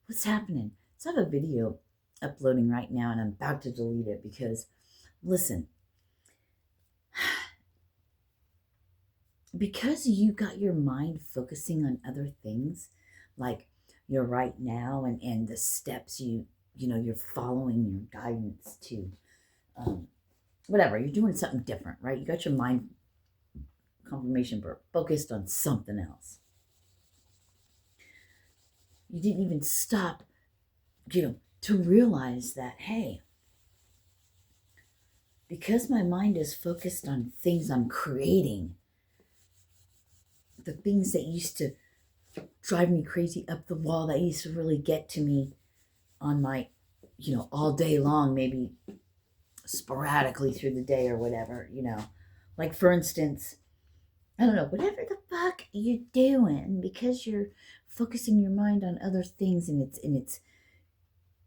What's happening? So I have a video uploading right now and I'm about to delete it because, listen, because you got your mind focusing on other things, like your right now and the steps you're following your guidance to, whatever, you're doing something different, right? You got your mind confirmation verb focused on something else. You didn't even stop, to realize that, hey, because my mind is focused on things I'm creating, the things that used to drive me crazy up the wall, that used to really get to me on my, all day long, maybe sporadically through the day or whatever, like for instance, I don't know, whatever the fuck you're doing, because you're focusing your mind on other things, and it's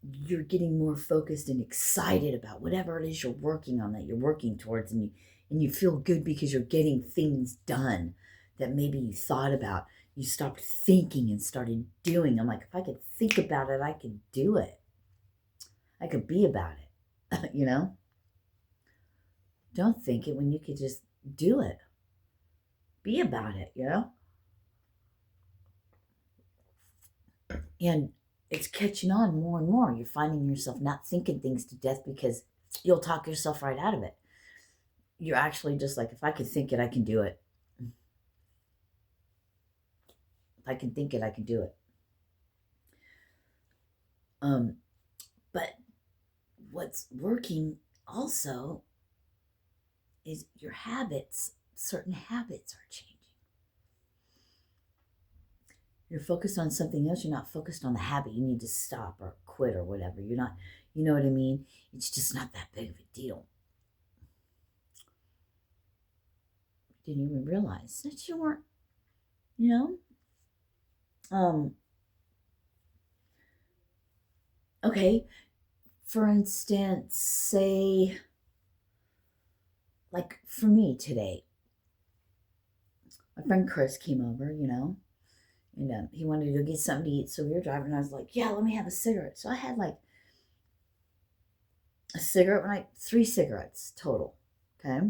you're getting more focused and excited about whatever it is you're working on, that you're working towards, and you feel good because you're getting things done that maybe you thought about. You stopped thinking and started doing. I'm like, if I could think about it, I could do it. I could be about it. Don't think it when you could just do it. Be about it. And it's catching on more and more. You're finding yourself not thinking things to death because you'll talk yourself right out of it. You're actually just like, if I could think it, I can do it. If I can think it, I can do it. But what's working also is your habits. Certain habits are changing. You're focused on something else. You're not focused on the habit. You need to stop or quit or whatever. You're not, you know what I mean? It's just not that big of a deal. Didn't even realize that you weren't, you know? Okay, for instance, say, like for me today, my friend Chris came over, and he wanted to go get something to eat. So we were driving, and I was like, yeah, let me have a cigarette. So I had like a cigarette, like 3 cigarettes total. Okay.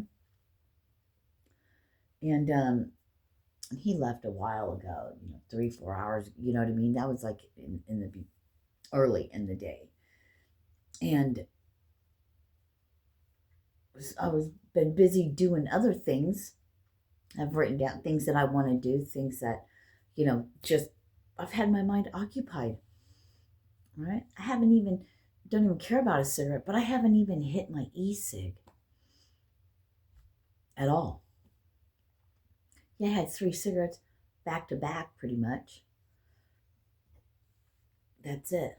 And he left a while ago, 3-4 hours, you know what I mean? That was like in the early in the day. And I was been busy doing other things. I've written down things that I want to do, things that, just I've had my mind occupied. Right? Don't even care about a cigarette, but I haven't even hit my e-cig at all. Yeah, I had 3 cigarettes back to back pretty much. That's it.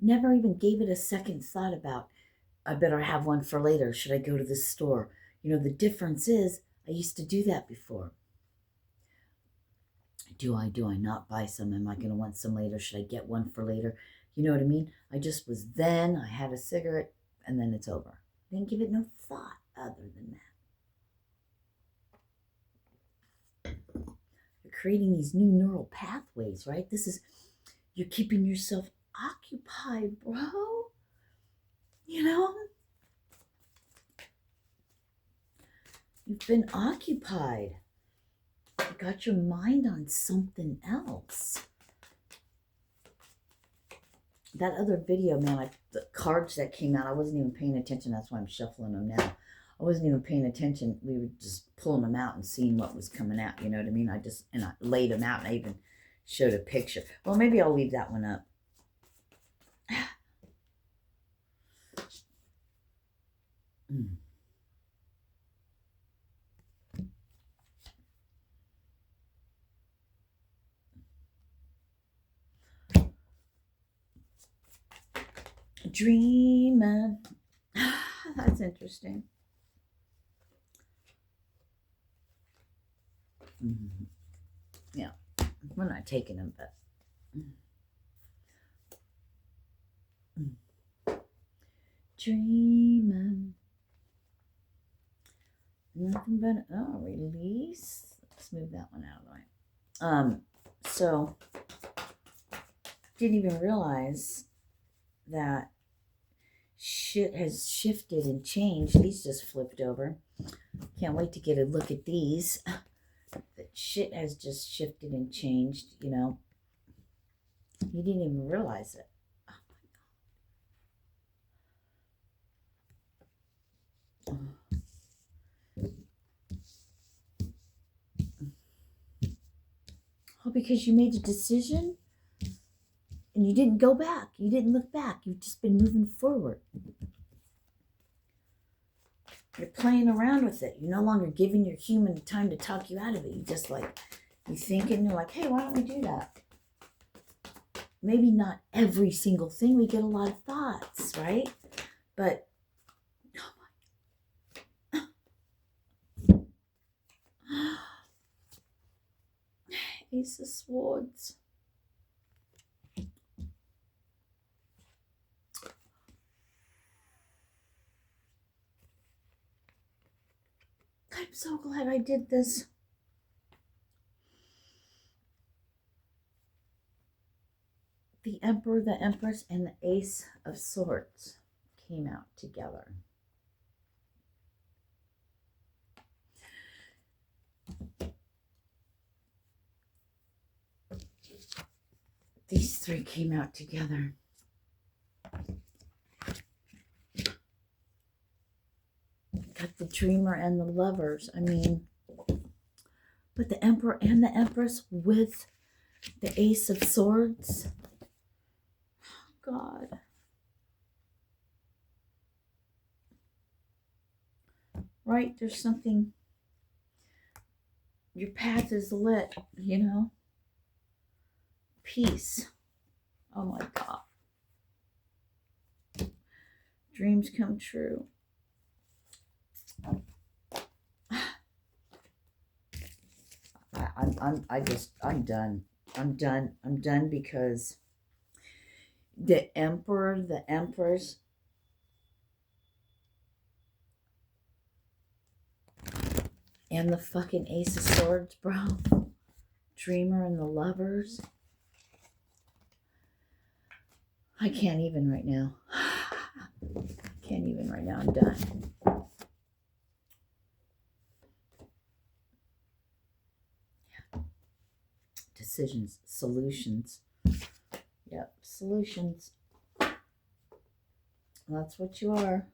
Never even gave it a second thought about, I better have one for later. Should I go to the store? The difference is I used to do that before. Do I not buy some? Am I going to want some later? Should I get one for later? You know what I mean? I just was then, I had a cigarette, and then it's over. Didn't give it no thought other than that. You're creating these new neural pathways, right? You're keeping yourself occupied, bro. You've been occupied. You got your mind on something else. That other video, man, the cards that came out, I wasn't even paying attention. That's why I'm shuffling them now. I wasn't even paying attention. We were just pulling them out and seeing what was coming out. You know what I mean? I laid them out, and I even showed a picture. Well, maybe I'll leave that one up. Dreaming. That's interesting. Yeah, we're not taking them, but dreaming. Nothing but release. Let's move that one out of the way. So, didn't even realize that shit has shifted and changed. These just flipped over. Can't wait to get a look at these. That shit has just shifted and changed, you know. You didn't even realize it. Oh, because you made a decision and you didn't go back. You didn't look back. You've just been moving forward. You're playing around with it. You're no longer giving your human time to talk you out of it. You just like, you think and you're like, hey, why don't we do that? Maybe not every single thing. We get a lot of thoughts, right? But, oh my. Ace of Swords. I'm so glad I did this. The Emperor, the Empress, and the Ace of Swords came out together. These three came out together. Got the Dreamer and the Lovers. I mean, but the Emperor and the Empress with the Ace of Swords. God. Right? There's something. Your path is lit, you know? Peace. Oh my God. Dreams come true. I'm done. I'm done because the Emperor, the Empress, and the fucking Ace of Swords, bro. Dreamer and the Lovers. I can't even right now. Can't even right now. I'm done. Yeah. Decisions, solutions. Yep, solutions. That's what you are.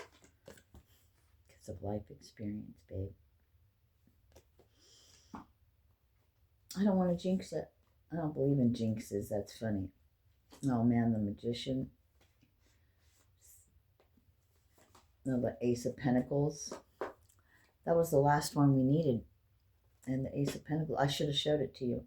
Because of life experience, babe. I don't want to jinx it. I don't believe in jinxes. That's funny. Oh man, the Magician. No, the Ace of Pentacles. That was the last one we needed. And the Ace of Pentacles. I should have showed it to you.